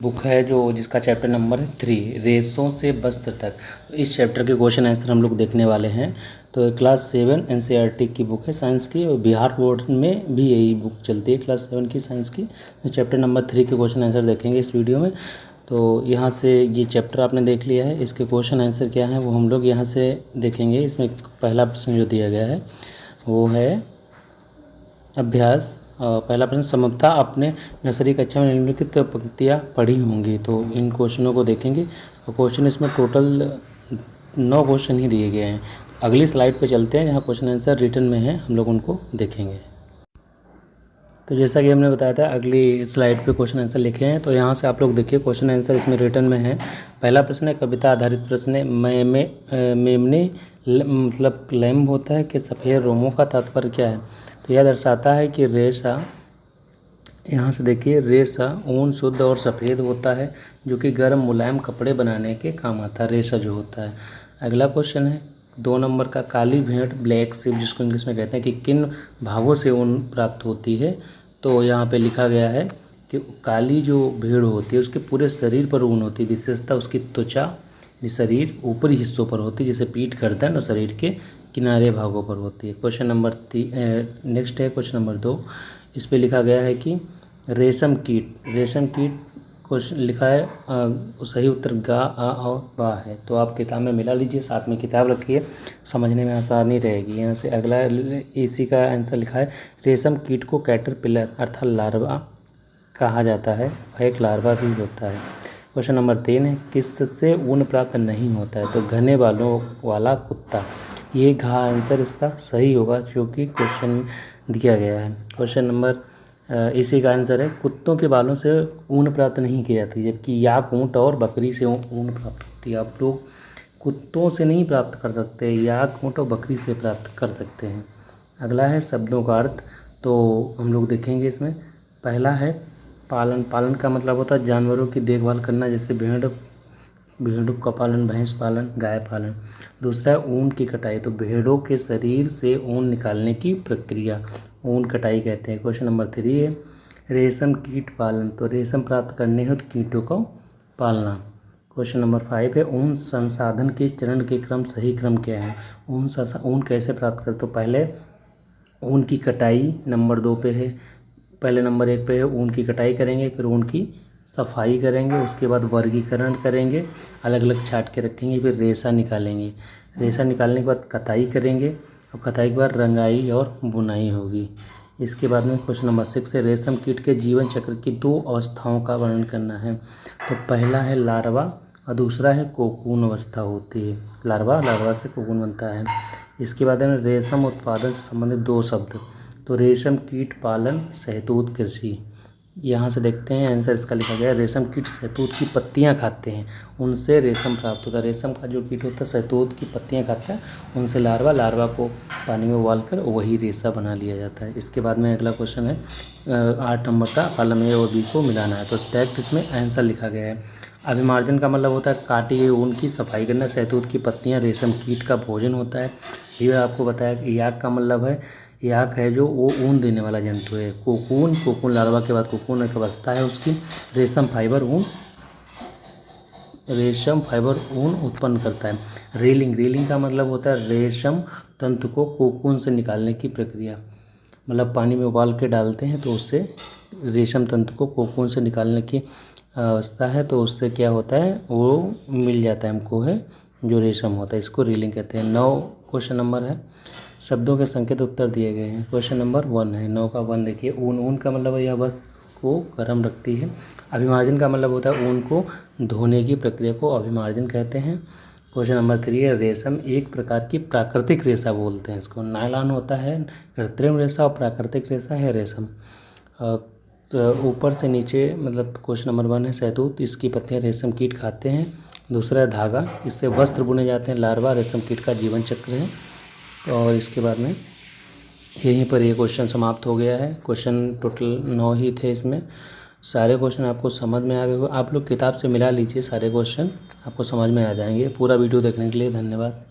Book है जो जिसका चैप्टर नंबर है 3, रेशों से वस्त्र तक। तो इस चैप्टर के क्वेश्चन आंसर हम लोग देखने वाले हैं। तो क्लास 7 एनसीईआरटी की बुक है साइंस की, और बिहार बोर्ड में भी यही बुक चलती है क्लास 7 की साइंस की। तो चैप्टर नंबर 3 के क्वेश्चन आंसर देखेंगे इस वीडियो में। तो यहाँ से ये चैप्टर आपने देख लिया है, इसके क्वेश्चन आंसर क्या हैं वो हम लोग यहाँ से देखेंगे। इसमें पहला प्रश्न जो दिया गया है वो है अभ्यास। पहला प्रश्न, समता आपने नर्सरी कक्षा में निम्नलिखित पंक्तियाँ पढ़ी होंगी। तो इन क्वेश्चनों को देखेंगे। और क्वेश्चन इसमें टोटल 9 क्वेश्चन ही दिए गए हैं। अगली स्लाइड पे चलते हैं जहाँ क्वेश्चन आंसर रिटन में है, हम लोग उनको देखेंगे। तो जैसा कि हमने बताया था अगली स्लाइड पे क्वेश्चन आंसर लिखे हैं। तो यहाँ से आप लोग देखिए क्वेश्चन आंसर इसमें रिटन में है। पहला प्रश्न है कविता आधारित प्रश्न है। मेमने मतलब लैम्ब होता है कि सफ़ेद रोमों का तात्पर्य क्या है। तो यह दर्शाता है कि रेशा, यहाँ से देखिए रेशा ऊन शुद्ध और सफ़ेद होता है जो कि गर्म मुलायम कपड़े बनाने के काम आता है, रेशा जो होता है। अगला क्वेश्चन है 2 नंबर का, काली भेड़ ब्लैक शिप जिसको इंग्लिश में कहते हैं कि किन भागों से ऊन प्राप्त होती है। तो यहाँ पे लिखा गया है कि काली जो भेड़ होती है उसके पूरे शरीर पर ऊन होती है, विशेषता उसकी त्वचा शरीर ऊपरी हिस्सों पर होती है, जैसे पीठ गर्दन और शरीर के किनारे भागों पर होती है। क्वेश्चन नंबर नेक्स्ट है क्वेश्चन नंबर 2। इस पे लिखा गया है कि रेशम कीट क्वेश्चन लिखा है सही उत्तर गा आ और बा है। तो आप किताब में मिला लीजिए, साथ में किताब रखिए, समझने में आसानी रहेगी। यहाँ से अगला इसी का आंसर लिखा है रेशम कीट को कैटरपिलर अर्थात लार्वा कहा जाता है, एक लार्वा भी होता है। क्वेश्चन नंबर 3 है किससे ऊन प्राप्त नहीं होता है। तो घने बालों वाला कुत्ता, ये घा आंसर इसका सही होगा जो कि क्वेश्चन दिया गया है। क्वेश्चन नंबर इसी का आंसर है कुत्तों के बालों से ऊन प्राप्त नहीं की जाती, जबकि याक, ऊँट और बकरी से ऊन प्राप्त होती है। आप लोग कुत्तों से नहीं प्राप्त कर सकते, याक, ऊँट और बकरी से प्राप्त कर सकते हैं। अगला है शब्दों का अर्थ। तो हम लोग देखेंगे इसमें। पहला है पालन। पालन का मतलब होता है जानवरों की देखभाल करना, जैसे भेड़ों का पालन, भैंस पालन, गाय पालन। दूसरा है ऊन की कटाई। तो भेड़ों के शरीर से ऊन निकालने की प्रक्रिया ऊन कटाई कहते हैं। क्वेश्चन नंबर 3 है रेशम कीट पालन। तो रेशम प्राप्त करने हेतु कीटों को पालना। क्वेश्चन नंबर 5 है ऊन संसाधन के चरण के सही क्रम क्या है। ऊन कैसे प्राप्त करें। तो पहले ऊन की कटाई नंबर 2 पे है, पहले नंबर 1 पे है ऊन की कटाई करेंगे, फिर ऊन की सफाई करेंगे, उसके बाद वर्गीकरण करेंगे, अलग अलग छाट के रखेंगे, फिर रेशा निकालेंगे। रेशा निकालने के बाद कताई करेंगे, और कताई के बाद रंगाई और बुनाई होगी। इसके बाद में क्वेश्चन नंबर 6 है रेशम कीट के जीवन चक्र की 2 अवस्थाओं का वर्णन करना है। तो पहला है लार्वा और दूसरा है कोकून अवस्था होती है। लार्वा से कोकून बनता है। इसके बाद में रेशम उत्पादन से संबंधित 2 शब्द। तो रेशम कीट पालन, शहतूत कृषि। यहाँ से देखते हैं आंसर इसका लिखा गया है रेशम कीट शहतूत की पत्तियाँ खाते हैं, उनसे रेशम प्राप्त होता है। रेशम का जो कीट होता है शहतूत की पत्तियाँ खाता है, उनसे लार्वा को पानी में उबालकर वही रेशा बना लिया जाता है। इसके बाद में अगला क्वेश्चन है 8 नंबर का, कॉलम ए और बी को मिलाना है। तो स्टैक्ड इसमें आंसर लिखा गया है। अभिमार्जन का मतलब होता है काटी गई ऊन की सफाई करना। शहतूत की पत्तियाँ रेशम कीट का भोजन होता है। ये आपको बताया कि याक का मतलब है, याक है जो वो ऊन देने वाला जंतु है। कोकून लार्वा के बाद कोकून एक अवस्था है उसकी। रेशम फाइबर ऊन उत्पन्न करता है। रीलिंग का मतलब होता है रेशम तंतु को कोकून से निकालने की प्रक्रिया। मतलब पानी में उबाल के डालते हैं तो उससे रेशम तंतु को कोकून से निकालने की अवस्था है, तो उससे क्या होता है वो मिल जाता है हमको, है जो रेशम होता है, इसको रीलिंग कहते हैं। 9 क्वेश्चन नंबर है शब्दों के संकेत उत्तर दिए गए हैं। क्वेश्चन नंबर 1 है 9 का 1 देखिए ऊन का मतलब यह वस्त्र को गर्म रखती है। अभिमार्जन का मतलब होता है ऊन को धोने की प्रक्रिया को अभिमार्जन कहते हैं। क्वेश्चन नंबर 3 है रेशम एक प्रकार की प्राकृतिक रेशा बोलते हैं इसको। नायलॉन होता है कृत्रिम रेशा और प्राकृतिक रेशा है रेशम। तो ऊपर से नीचे मतलब क्वेश्चन नंबर 1 है शहतूत, इसकी पत्तियाँ रेशम कीट खाते हैं। दूसरा है धागा, इससे वस्त्र बुने जाते हैं। लार्वा रेशम कीट का जीवन चक्र है। और इसके बाद में यहीं पर ये क्वेश्चन समाप्त हो गया है। क्वेश्चन टोटल 9 ही थे, इसमें सारे क्वेश्चन आपको समझ में आ गए। आप लोग किताब से मिला लीजिए, सारे क्वेश्चन आपको समझ में आ जाएंगे। पूरा वीडियो देखने के लिए धन्यवाद।